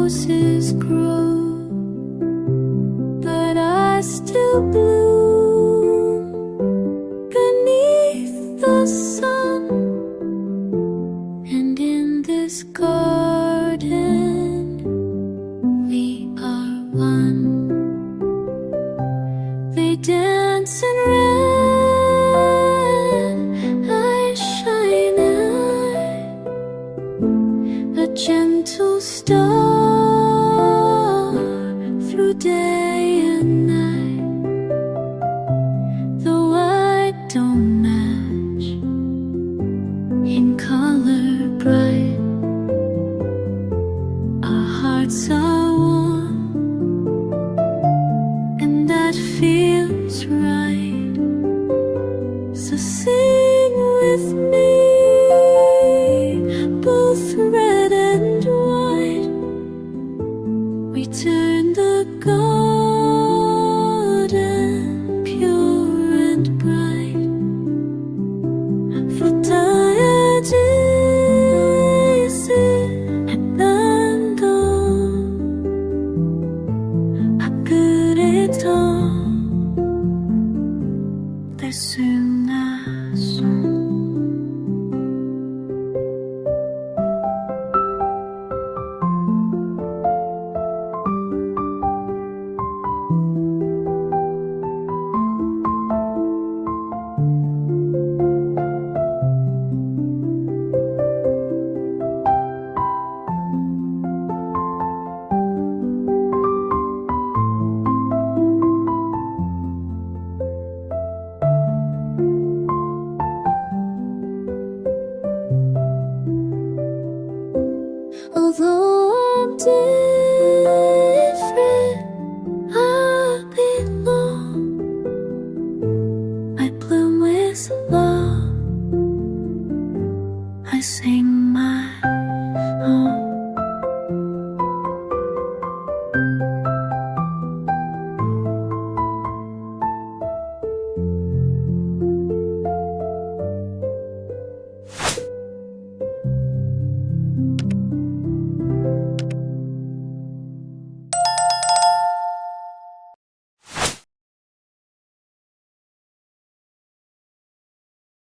roses grow, but I still bloom beneath the sun. And in this garden we are one. They dance in red, I shine at a gentle star through day and night. Though I don't match in color bright, our hearts are one, and that feels right. So sing with me, both red and white. We turn the garden pure and bright. For daisies and andon, 아그레던 대순나송. Although I'm dead,